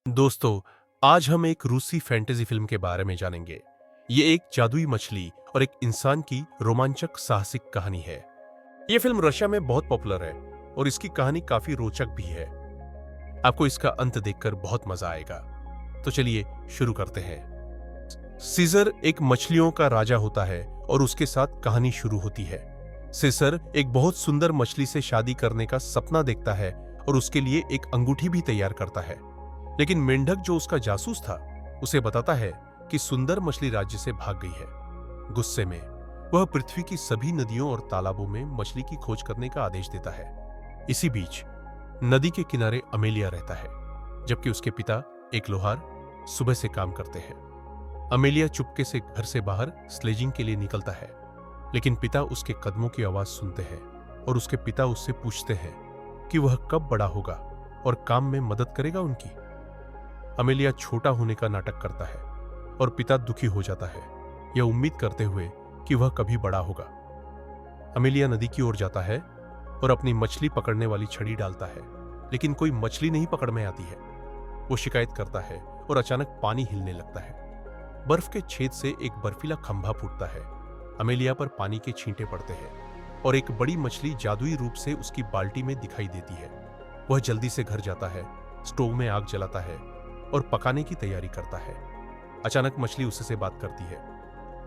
दोस्तों, आज हम एक रूसी फैंटेसी फिल्म के बारे में जानेंगे। ये एक जादुई मछली और एक इंसान की रोमांचक साहसिक कहानी है। ये फिल्म रशिया में बहुत पॉपुलर है और इसकी कहानी काफी रोचक भी है। आपको इसका अंत देखकर बहुत मजा आएगा। तो चलिए शुरू करते हैं। सीजर एक मछलियों का राजा होता है और उसके साथ कहानी शुरू होती है। सीजर एक बहुत सुंदर मछली से शादी करने का सपना देखता है और उसके लिए एक अंगूठी भी तैयार करता है। लेकिन मेंढक जो उसका जासूस था उसे बताता है कि सुंदर मछली राज्य से भाग गई है। गुस्से में वह पृथ्वी की सभी नदियों और तालाबों में मछली की खोज करने का आदेश देता है। इसी बीच नदी के किनारे अमेलिया रहता है, जबकि उसके पिता एक लोहार सुबह से काम करते हैं। अमेलिया चुपके से घर से बाहर स्लेजिंग के लिए निकलता है, लेकिन पिता उसके कदमों की आवाज सुनते हैं और उसके पिता उससे पूछते हैं कि वह कब बड़ा होगा और काम में मदद करेगा उनकी। अमेलिया छोटा होने का नाटक करता है और पिता दुखी हो जाता है, यह उम्मीद करते हुए कि वह कभी बड़ा होगा। अमेलिया नदी की ओर जाता है और अपनी मछली पकड़ने वाली छड़ी डालता है, लेकिन कोई मछली नहीं पकड़ में आती है। वो शिकायत करता है और अचानक पानी हिलने लगता है। बर्फ के छेद से एक बर्फीला खंभा फूटता है। अमेलिया पर पानी के छींटे पड़ते हैं और एक बड़ी मछली जादुई रूप से उसकी बाल्टी में दिखाई देती है। वह जल्दी से घर जाता है, स्टोव में आग जलाता है और पकाने की तैयारी करता है। अचानक मछली उससे बात करती है।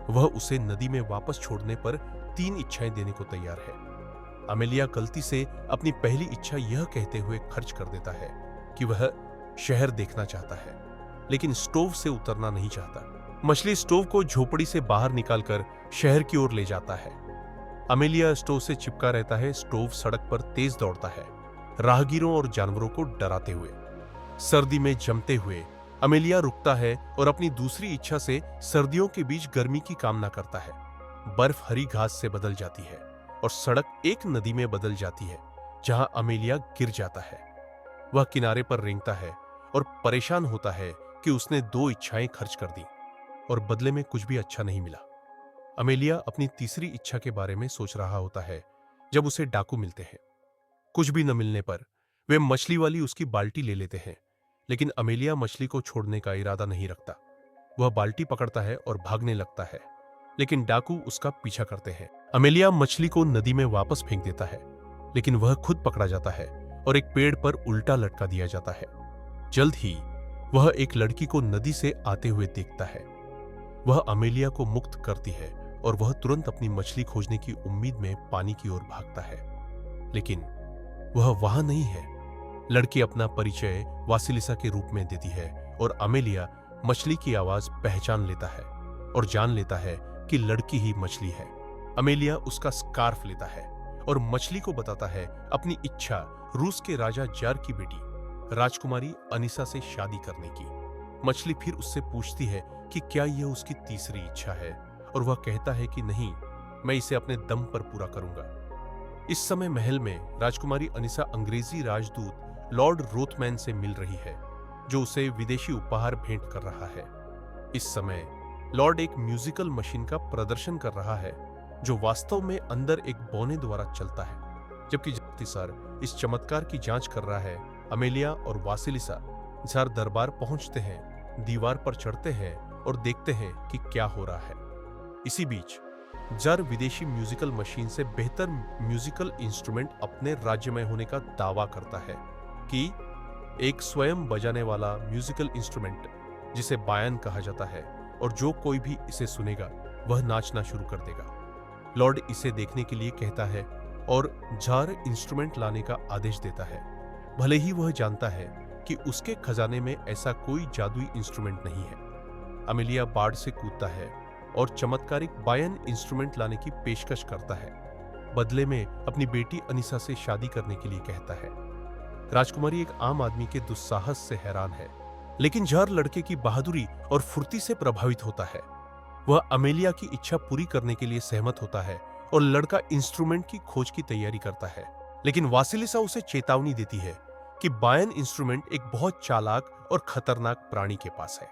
वह उसे नदी में वापस छोड़ने पर 3 इच्छाएं देने को तैयार है। अमेलिया गलती से अपनी पहली इच्छा यह कहते हुए खर्च कर देता है कि वह शहर देखना चाहता है, लेकिन स्टोव से उतरना नहीं चाहता। मछली स्टोव को झोपड़ी से बाहर निकालकर शहर की ओर ले जाता है। अमेलिया स्टोव से चिपका रहता है। स्टोव सड़क पर तेज दौड़ता है, राहगीरों और जानवरों को डराते हुए। सर्दी में जमते हुए अमेलिया रुकता है और अपनी दूसरी इच्छा से सर्दियों के बीच गर्मी की कामना करता है। बर्फ हरी घास से बदल जाती है और सड़क एक नदी में बदल जाती है, जहां अमेलिया गिर जाता है। वह किनारे पर रेंगता है और परेशान होता है कि उसने 2 इच्छाएं खर्च कर दी और बदले में कुछ भी अच्छा नहीं मिला। अमेलिया अपनी तीसरी इच्छा के बारे में सोच रहा होता है जब उसे डाकू मिलते हैं। कुछ भी न मिलने पर वे मछली वाली उसकी बाल्टी ले लेते हैं, लेकिन अमेलिया मछली को छोड़ने का इरादा नहीं रखता। वह बाल्टी पकड़ता है और भागने लगता है, लेकिन डाकू उसका पीछा करते हैं। अमेलिया मछली को नदी में वापस फेंक देता है, लेकिन वह खुद पकड़ा जाता है और एक पेड़ पर उल्टा लटका दिया जाता है। जल्द ही वह एक लड़की को नदी से आते हुए देखता है। वह अमेलिया को मुक्त करती है और वह तुरंत अपनी मछली खोजने की उम्मीद में पानी की ओर भागता है, लेकिन वह वहां नहीं है। लड़की अपना परिचय वासिलिसा के रूप में देती है और अमेलिया मछली की आवाज पहचान लेता है और जान लेता है कि लड़की ही मछली है। अमेलिया उसका स्कार्फ लेता है और मछली को बताता है अपनी इच्छा रूस के राजा जार की बेटी राजकुमारी अनिसा से शादी करने की। मछली फिर उससे पूछती है कि क्या यह उसकी तीसरी इच्छा है, और वह कहता है कि नहीं, मैं इसे अपने दम पर पूरा करूंगा। इस समय महल में राजकुमारी अनिसा अंग्रेजी राजदूत लॉर्ड रोथमैन से मिल रही है, जो उसे विदेशी उपहार भेंट कर रहा है। इस समय लॉर्ड एक म्यूजिकल मशीन का प्रदर्शन कर रहा है, जो वास्तव में अंदर एक बौने द्वारा चलता है। जबकि सर इस चमत्कार की जांच कर रहा है। अमेलिया और वासिलिसा जार दरबार पहुंचते हैं, दीवार पर चढ़ते हैं और देखते हैं कि क्या हो रहा है। इसी बीच जार विदेशी म्यूजिकल मशीन से बेहतर म्यूजिकल इंस्ट्रूमेंट अपने राज्य में होने का दावा करता है कि एक स्वयं बजाने वाला म्यूजिकल इंस्ट्रूमेंट जिसे बायन कहा जाता है, और जो कोई भी इसे सुनेगा वह नाचना शुरू कर देगा। लॉर्ड इसे देखने के लिए कहता है और जार इंस्ट्रूमेंट लाने का आदेश देता है, भले ही वह जानता है कि उसके खजाने में ऐसा कोई जादुई इंस्ट्रूमेंट नहीं है। अमेलिया बाड़ से कूदता है और चमत्कारिक बायन इंस्ट्रूमेंट लाने की पेशकश करता है। बदले में अपनी बेटी अनिसा से शादी करने के लिए कहता है। राजकुमारी एक आम आदमी के दुस्साहस से हैरान है, लेकिन जार लड़के की बहादुरी और फुर्ती से प्रभावित होता है। वह अमेलिया की इच्छा पूरी करने के लिए सहमत होता है और लड़का इंस्ट्रूमेंट की खोज की तैयारी करता है। लेकिन वासिलिसा उसे चेतावनी देती है कि बायन इंस्ट्रूमेंट एक बहुत चालाक और खतरनाक प्राणी के पास है।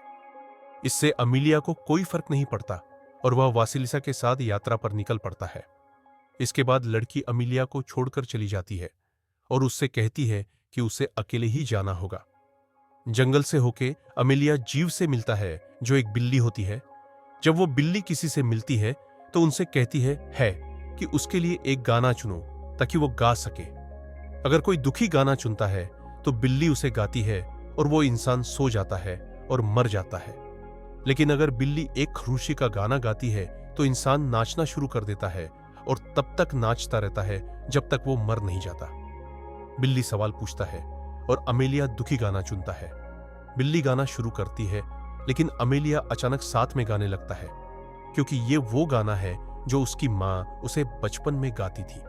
इससे अमेलिया को कोई फर्क नहीं पड़ता और वह वासिलिसा के साथ यात्रा पर निकल पड़ता है। इसके बाद लड़की अमेलिया को छोड़कर चली जाती है और उससे कहती है कि उसे अकेले ही जाना होगा। जंगल से होके अमेलिया जीव से मिलता है जो एक बिल्ली होती है। जब वो बिल्ली किसी से मिलती है तो उनसे कहती है कि उसके लिए एक गाना चुनो ताकि वो गा सके। अगर कोई दुखी गाना चुनता है तो बिल्ली उसे गाती है और वो इंसान सो जाता है और मर जाता है। लेकिन अगर बिल्ली एक खरूशी का गाना गाती है तो इंसान नाचना शुरू कर देता है और तब तक नाचता रहता है जब तक वो मर नहीं जाता। बिल्ली सवाल पूछता है और अमेलिया दुखी गाना चुनता है। बिल्ली गाना शुरू करती है लेकिन अमेलिया अचानक साथ में गाने लगता है क्योंकि ये वो गाना है जो उसकी मां उसे बचपन में गाती थी।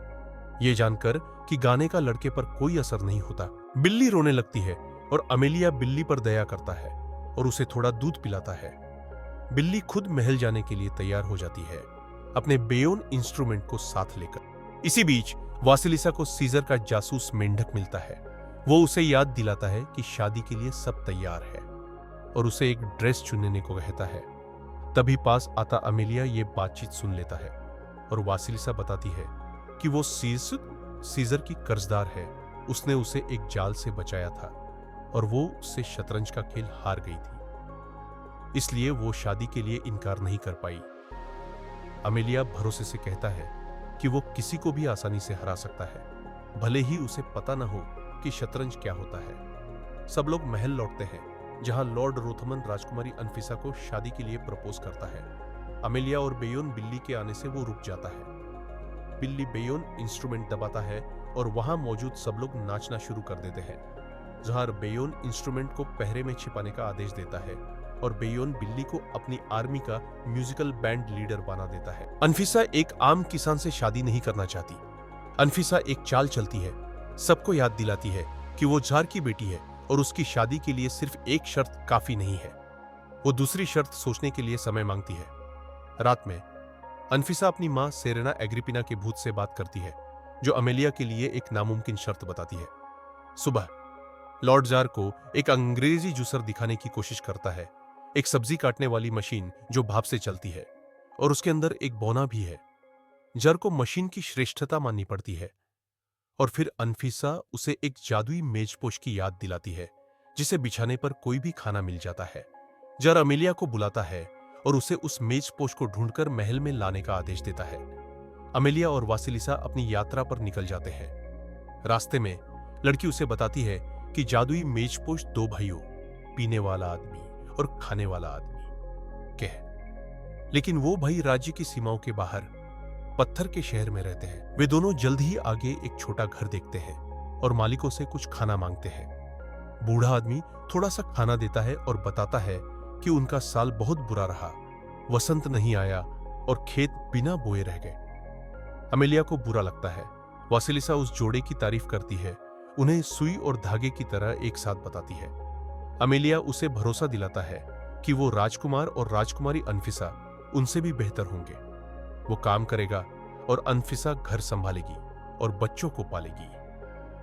ये जानकर कि गाने का लड़के पर कोई असर नहीं होता, बिल्ली रोने लगती है और अमेलिया बिल्ली पर दया करता है और उसे थोड़ा दूध पिलाता है। बिल्ली खुद महल जाने के लिए तैयार हो जाती है, अपने बेयोन इंस्ट्रूमेंट को साथ लेकर। इसी बीच वासिलिसा को सीजर का जासूस मेंढक मिलता है। वो उसे याद दिलाता है कि शादी के लिए सब तैयार है और उसे एक ड्रेस चुनने को कहता है। तभी पास आता अमेलिया ये बातचीत सुन लेता है और वासिलिसा बताती है कि वो सीजर की कर्जदार है। उसने उसे एक जाल से बचाया था और वो उससे शतरंज का खेल हार गई थी, इसलिए वो शादी के लिए इनकार नहीं कर पाई। अमेलिया भरोसे से कहता है कि वो किसी को भी आसानी से हरा सकता है, भले ही उसे पता न हो कि शतरंज क्या होता है। सब लोग महल लौटते हैं जहां लॉर्ड रोथमन राजकुमारी अनफिसा को शादी के लिए प्रपोज करता है। अमेलिया और बेयोन बिल्ली के आने से वो रुक जाता है। बिल्ली बेयोन इंस्ट्रूमेंट दबाता है और वहां मौजूद सब लोग नाचना शुरू कर देते हैं। जहां बेयोन इंस्ट्रूमेंट को पहरे में छिपाने का आदेश देता है और बेयोन बिल्ली को अपनी आर्मी का म्यूजिकल बैंड लीडर बना देता है। अनफिसा एक आम किसान से शादी नहीं करना चाहती। अनफिसा एक चाल चलती है, सबको याद दिलाती है कि वो जार की बेटी है और उसकी शादी के लिए सिर्फ एक शर्त काफी नहीं है। वो दूसरी शर्त सोचने के लिए समय मांगती है। रात में अनफिसा अपनी मां सेरेना एग्रिपिना के भूत से बात करती है, जो अमेलिया के लिए एक नामुमकिन शर्त बताती है। सुबह लॉर्ड जार को एक अंग्रेजी जूसर दिखाने की कोशिश करता है, एक सब्जी काटने वाली मशीन जो भाप से चलती है और उसके अंदर एक बौना भी है। जार को मशीन की श्रेष्ठता माननी पड़ती है और फिर अनफिसा उसे एक जादुई मेजपोश की याद दिलाती है जिसे बिछाने पर कोई भी खाना मिल जाता है। जार अमेलिया को बुलाता है और उसे उस मेजपोश को ढूंढकर महल में लाने का आदेश देता है। अमेलिया और वासिलिसा अपनी यात्रा पर निकल जाते हैं। रास्ते में लड़की उसे बताती है कि जादुई मेजपोश दो भाइयों, पीने वाला आदमी और खाने वाला आदमी के हैं, लेकिन वो भाई राज्य की सीमाओं के बाहर पत्थर के शहर में रहते हैं। वे दोनों जल्द ही आगे एक छोटा घर देखते हैं और मालिकों से कुछ खाना मांगते हैं। बूढ़ा आदमी थोड़ा सा खाना देता है और बताता है कि उनका साल बहुत बुरा रहा, वसंत नहीं आया और खेत बिना बोए रह गए। अमेलिया को बुरा लगता है। वासिलिसा उस जोड़े की तारीफ करती है, उन्हें सुई और धागे की तरह एक साथ बताती है। अमेलिया उसे भरोसा दिलाता है कि वो राजकुमार और राजकुमारी अनफिसा उनसे भी बेहतर होंगे। वो काम करेगा और अनफिसा घर संभालेगी और बच्चों को पालेगी।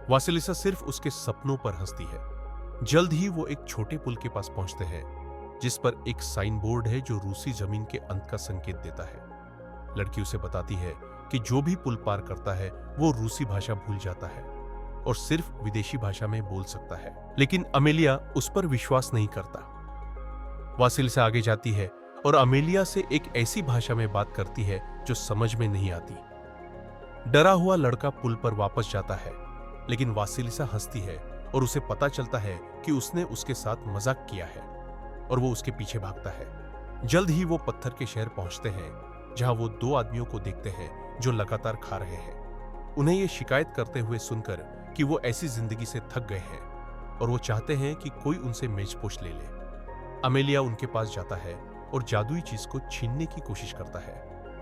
वासिलिसा सिर्फ उसके सपनों पर हंसती है। जल्द ही वो एक छोटे पुल के पास पहुंचते हैं जिस पर एक साइन बोर्ड है जो रूसी जमीन के अंत का संकेत देता है। लड़की उसे बताती है कि जो भी पुल पार करता है वो रूसी भाषा भूल जाता है और सिर्फ विदेशी भाषा में बोल सकता है, लेकिन अमेलिया उस पर विश्वास नहीं करता। वासिलिसा आगे जाती है और अमेलिया से एक ऐसी भाषा में बात करती है जो समझ में नहीं आती। डरा हुआ लड़का पुल पर वापस जाता है, लेकिन वासिलिसा हंसती है और उसे पता चलता है कि उसने उसके साथ मजाक किया है और वो उसके पीछे भागता है। जल्द ही वो पत्थर के शहर पहुंचते हैं जहां वो दो आदमियों को देखते हैं जो लगातार खा रहे हैं। उन्हें ये शिकायत करते हुए सुनकर कि वो ऐसी जिंदगी से थक गए हैं और वो चाहते हैं कि कोई उनसे मेजपोश ले ले। अमेलिया उनके पास जाता है और जादुई चीज को छीनने की कोशिश करता है,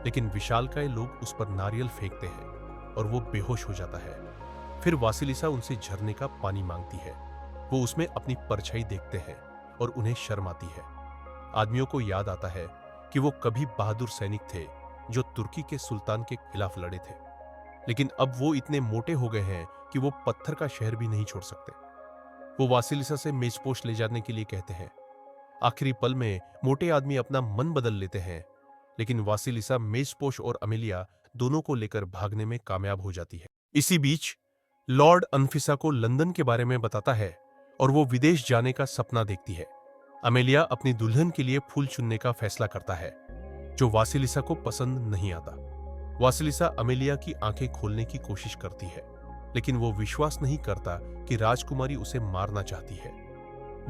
लेकिन विशालकाय लोग उस पर नारियल फेंकते हैं और वो बेहोश हो जाता है। फिर वासिलिसा उनसे झरने का पानी मांगती है। वो उसमें अपनी परछाई देखते हैं और उन्हें शर्म आती है। आदमियों को याद आता है कि वो कभी बहादुर सैनिक थे जो तुर्की के सुल्तान के खिलाफ लड़े थे, लेकिन अब वो इतने मोटे हो गए हैं कि वो पत्थर का शहर भी नहीं छोड़ सकते। वो वासिलिसा से मेजपोश ले जाने के लिए कहते हैं। आखिरी पल में मोटे आदमी अपना मन बदल लेते हैं, लेकिन वासिलिसा मेजपोश और अमेलिया दोनों को लेकर भागने में कामयाब हो जाती है। इसी बीच लॉर्ड अनफिसा को लंदन के बारे में बताता है और वो विदेश जाने का सपना देखती है। अमेलिया अपनी दुल्हन के लिए फूल चुनने का फैसला करता है, जो वासिलिसा को पसंद नहीं आता। वासिलिसा अमेलिया की आंखें खोलने की कोशिश करती है, लेकिन वो विश्वास नहीं करता कि राजकुमारी उसे मारना चाहती है।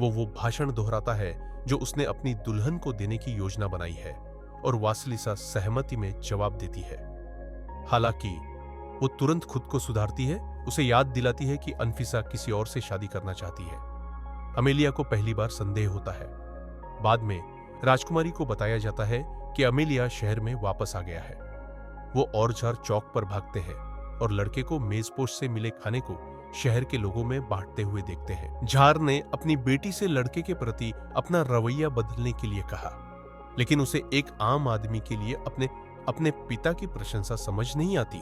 वो भाषण दोहराता है जो उसने अपनी दुल्हन को देने की योजना बनाई है, और वासिलिसा सहमति में जवाब देती है। हालांकि वो तुरंत खुद को सुधारती है, उसे याद दिलाती है कि अनफिसा किसी और से शादी करना चाहती है। अमेलिया को पहली बार संदेह होता है। बाद में राजकुमारी को बताया जाता है कि अमेलिया शहर में वापस आ गया है। वो और जार चौक पर भागते हैं और लड़के को मेजपोश से मिले खाने को शहर के लोगों में बांटते हुए देखते हैं। झार ने अपनी बेटी से लड़के के प्रति अपना रवैया बदलने के लिए कहा, लेकिन उसे एक आम आदमी के लिए अपने पिता की प्रशंसा समझ नहीं आती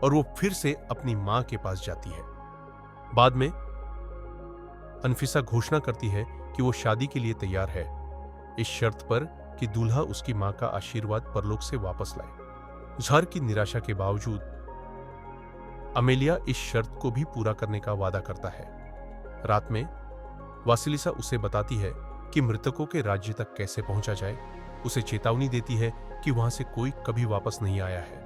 और वो फिर से अपनी मां के पास जाती है। बाद में अनफिसा घोषणा करती है कि वो शादी के लिए तैयार है, इस शर्त पर कि दूल्हा उसकी मां का आशीर्वाद परलोक से वापस लाए। झार की निराशा के बावजूद अमेलिया इस शर्त को भी पूरा करने का वादा करता है। रात में वासिलिसा उसे बताती है कि मृतकों के राज्य तक कैसे पहुंचा जाए। उसे चेतावनी देती है कि वहां से कोई कभी वापस नहीं आया है।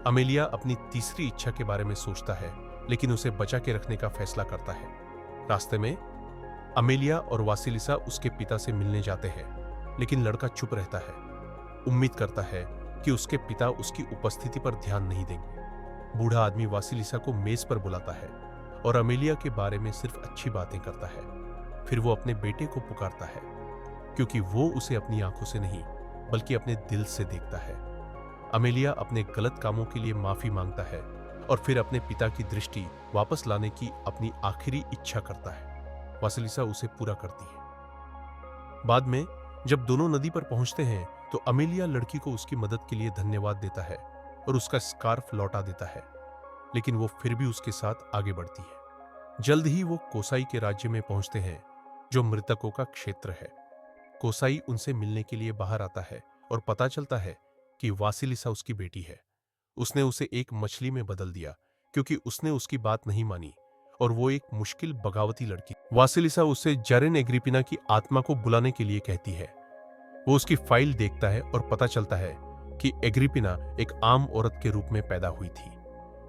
अमेलिया अपनी तीसरी इच्छा के बारे में सोचता है, लेकिन उसे बचा के रखने का फैसला करता है। रास्ते में अमेलिया और वासिलिसा उसके पिता से मिलने जाते हैं, लेकिन लड़का चुप रहता है। उम्मीद करता है कि उसके पिता उसकी उपस्थिति पर ध्यान नहीं देंगे। बूढ़ा आदमी वासिलिसा को मेज पर बुलाता है और अमेलिया के बारे में सिर्फ अच्छी बातें करता है। फिर वो अपने बेटे को पुकारता है, क्योंकि वो उसे अपनी आंखों से नहीं बल्कि अपने दिल से देखता है। अमेलिया अपने गलत कामों के लिए माफी मांगता है और फिर अपने पिता की दृष्टि वापस लाने की अपनी आखिरी इच्छा करता है। वासिलिसा उसे पूरा करती है। बाद में जब दोनों नदी पर पहुंचते हैं तो अमेलिया लड़की को उसकी मदद के लिए धन्यवाद देता है और उसका स्कार्फ लौटा देता है, लेकिन वो फिर भी उसके साथ आगे बढ़ती है। जल्द ही वो कोसाई के राज्य में पहुंचते हैं, जो मृतकों का क्षेत्र है। कोसाई उनसे मिलने के लिए बाहर आता है और पता चलता है कि वासिलिसा उसकी बेटी है। उसने उसे एक मछली में बदल दिया क्योंकि उसने उसकी बात नहीं मानी और वो एक मुश्किल बगावती लड़की। वासिलिसा उसे जारेन एग्रिपिना की आत्मा को बुलाने के लिए कहती है। वो उसकी फाइल देखता है और पता चलता है कि एग्रिपिना एक आम औरत के रूप में पैदा हुई थी,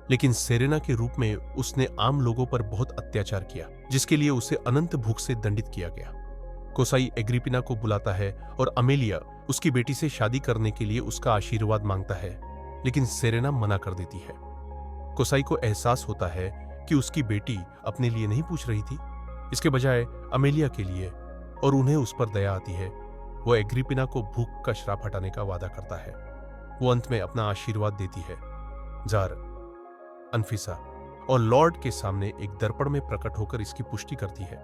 लेकिन सेरेना के रूप में उसने आम लोगों पर बहुत अत्याचार किया, जिसके लिए उसे अनंत भूख से दंडित किया गया। कोसाई एग्रिपिना को बुलाता है और अमेलिया उसकी बेटी से शादी करने के लिए उसका आशीर्वाद मांगता है, लेकिन सेरेना मना कर देती है। कोसाई को एहसास होता है कि उसकी बेटी अपने लिए नहीं पूछ रही थी, इसके बजाय अमेलिया के लिए, और उन्हें उस पर दया आती है। वो एग्रिपिना को भूख का श्राप हटाने का वादा करता है। वो अंत में अपना आशीर्वाद देती है। जार, अनफिसा और लॉर्ड के सामने एक दर्पण में प्रकट होकर इसकी पुष्टि करती है।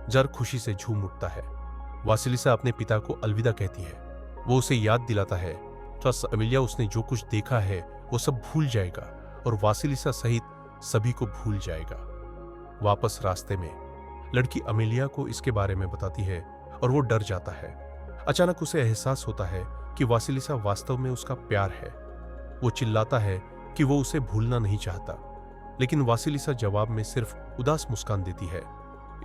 जार खुशी से झूम उठता है। वासिलिसा अपने पिता को अलविदा कहती है। वो उसे याद दिलाता है ट्रस्ट अमेलिया उसने जो कुछ देखा है वो सब भूल जाएगा और वासिलिसा सहित सभी को भूल जाएगा। वापस रास्ते में लड़की अमेलिया को इसके बारे में बताती है और वो डर जाता है। अचानक उसे एहसास होता है कि वासिलिसा वास्तव में उसका प्यार है। वो चिल्लाता है कि वो उसे भूलना नहीं चाहता, लेकिन वासिलिसा जवाब में सिर्फ उदास मुस्कान देती है।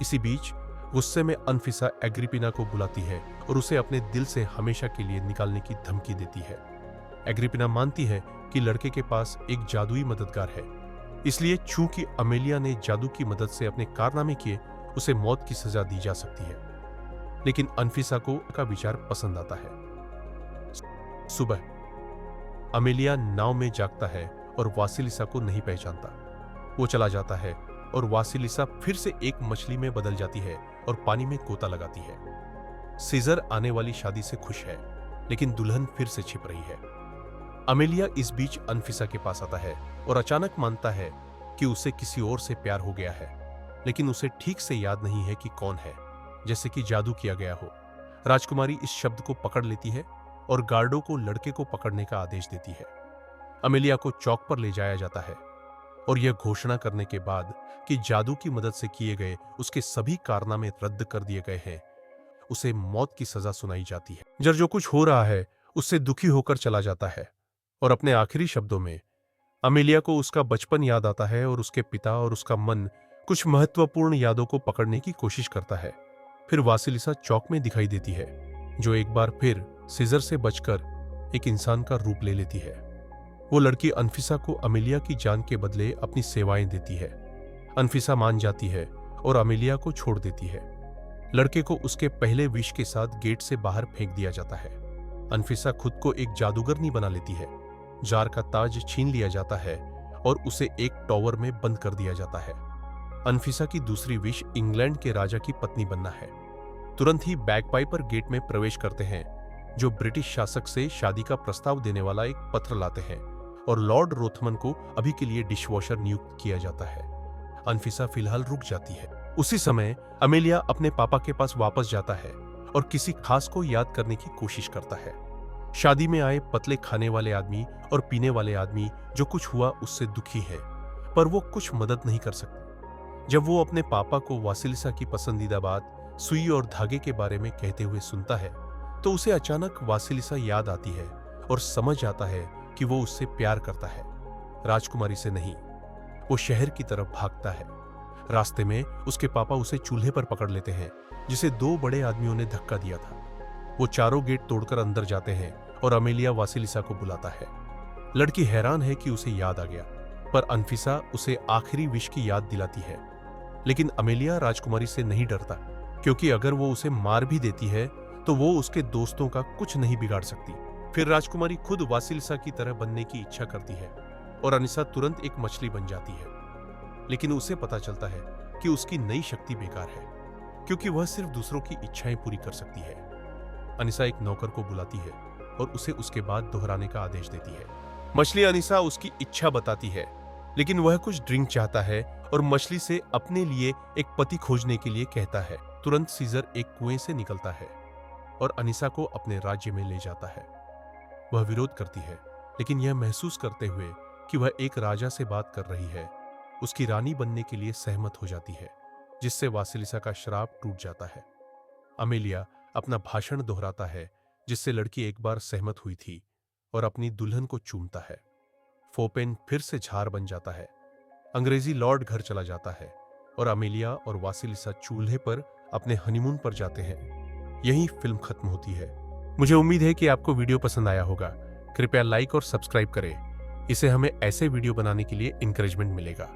इसी बीच गुस्से में अनफिसा एग्रिपिना को बुलाती है और उसे अपने दिल से हमेशा के लिए निकालने की धमकी देती है। एग्रिपिना मानती है कि लड़के के पास एक जादुई मददगार है, इसलिए चूंकि अमेलिया ने जादू की मदद से अपने कारनामे किए, उसे मौत की सजा दी जा सकती है। लेकिन अनफिसा को का विचार पसंद आता है। सुबह अमेलिया नाव में जागता है और वासिलिसा को नहीं पहचानता। वो चला जाता है और वासिलिसा फिर से एक मछली में बदल जाती है और पानी में गोता लगाती है। सीजर आने वाली शादी से खुश है, लेकिन दुल्हन फिर से छिप रही है। अमेलिया इस बीच अनफिसा के पास आता है और अचानक मानता है कि उसे किसी और से प्यार हो गया है, लेकिन उसे ठीक से याद नहीं है कि कौन है, जैसे कि जादू किया गया हो। राजकुमारी इस शब्द को पकड़ लेती है और गार्डों को लड़के को पकड़ने का आदेश देती है। अमेलिया को चौक पर ले जाया जाता है और यह घोषणा करने के बाद कि जादू की मदद से किए गए उसके सभी कारनामे रद्द कर दिए गए हैं, उसे मौत की सजा सुनाई जाती है। जब जो कुछ हो रहा है उससे दुखी होकर चला जाता है और अपने आखिरी शब्दों में अमेलिया को उसका बचपन याद आता है और उसके पिता और उसका मन कुछ महत्वपूर्ण यादों को पकड़ने की कोशिश करता है। फिर वासिलिसा चौक में दिखाई देती है, जो एक बार फिर सीजर से बचकर एक इंसान का रूप ले लेती है। वो लड़की अनफिसा को अमेलिया की जान के बदले अपनी सेवाएं देती है। अनफिसा मान जाती है और अमेलिया को छोड़ देती है। लड़के को उसके पहले विश के साथ गेट से बाहर फेंक दिया जाता है। अनफिसा खुद को एक जादूगरनी बना लेती है। जार का ताज छीन लिया जाता है और उसे एक टॉवर में बंद कर दिया जाता है। अनफिसा की दूसरी विश इंग्लैंड के राजा की पत्नी बनना है। तुरंत ही बैगपाइपर गेट में प्रवेश करते हैं, जो ब्रिटिश शासक से शादी का प्रस्ताव देने वाला एक पत्र लाते हैं, और लॉर्ड रोथमन को अभी के लिए डिशवॉशर नियुक्त किया जाता है। अनफिसा फिलहाल रुक जाती है। उसी समय अमेलिया अपने पापा के पास वापस जाता है और किसी खास को याद करने की कोशिश करता है। शादी में आए पतले खाने वाले आदमी और पीने वाले आदमी जो कुछ हुआ उससे दुखी है, पर वो कुछ मदद नहीं कर सकते। जब वो अपने पापा को वासिलिसा की पसंदीदा बात सुई और धागे के बारे में कहते हुए सुनता है, तो उसे अचानक वासिलिसा याद आती है और समझ आता है कि वो उससे प्यार करता है, राजकुमारी से नहीं। वो शहर की तरफ भागता है। रास्ते में उसके पापा उसे चूल्हे पर पकड़ लेते हैं, जिसे दो बड़े आदमियों ने धक्का दिया था। वो चारों गेट तोड़कर अंदर जाते हैं और अमेलिया वासिलिसा को बुलाता है। लड़की हैरान है कि उसे याद आ गया, पर अनफिसा उसे आखिरी विश की याद दिलाती है। लेकिन अमेलिया राजकुमारी से नहीं डरता, क्योंकि अगर वो उसे मार भी देती है तो वो उसके दोस्तों का कुछ नहीं बिगाड़ सकती। फिर राजकुमारी खुद वासिलिसा की तरह बनने की इच्छा करती है और अनिसा तुरंत एक मछली बन जाती है। लेकिन उसे पता चलता है कि उसकी नई शक्ति बेकार है, क्योंकि वह सिर्फ दूसरों की इच्छाएं पूरी कर सकती है। अनिसा एक नौकर को बुलाती है और उसे उसके बाद दोहराने का आदेश देती है। मछली अनिसा उसकी इच्छा बताती है, लेकिन वह कुछ ड्रिंक चाहता है और मछली से अपने लिए एक पति खोजने के लिए कहता है। तुरंत सीजर एक कुएं से निकलता है और अनिसा को अपने राज्य में ले जाता है। वह विरोध करती है, लेकिन यह महसूस करते हुए कि वह एक राजा से बात कर रही है, उसकी रानी बनने के लिए सहमत हो जाती है, जिससे वासिलिसा का श्राप टूट जाता है। अमेलिया अपना भाषण दोहराता है, जिससे लड़की एक बार सहमत हुई थी, और अपनी दुल्हन को चूमता है। फोपेन फिर से झार बन जाता है। अंग्रेजी लॉर्ड घर चला जाता है और अमेलिया और वासिलिसा चूल्हे पर अपने हनीमून पर जाते हैं। यहीं फिल्म खत्म होती है। मुझे उम्मीद है कि आपको वीडियो पसंद आया होगा। कृपया लाइक और सब्सक्राइब करें। इससे हमें ऐसे वीडियो बनाने के लिए इंकरेजमेंट मिलेगा।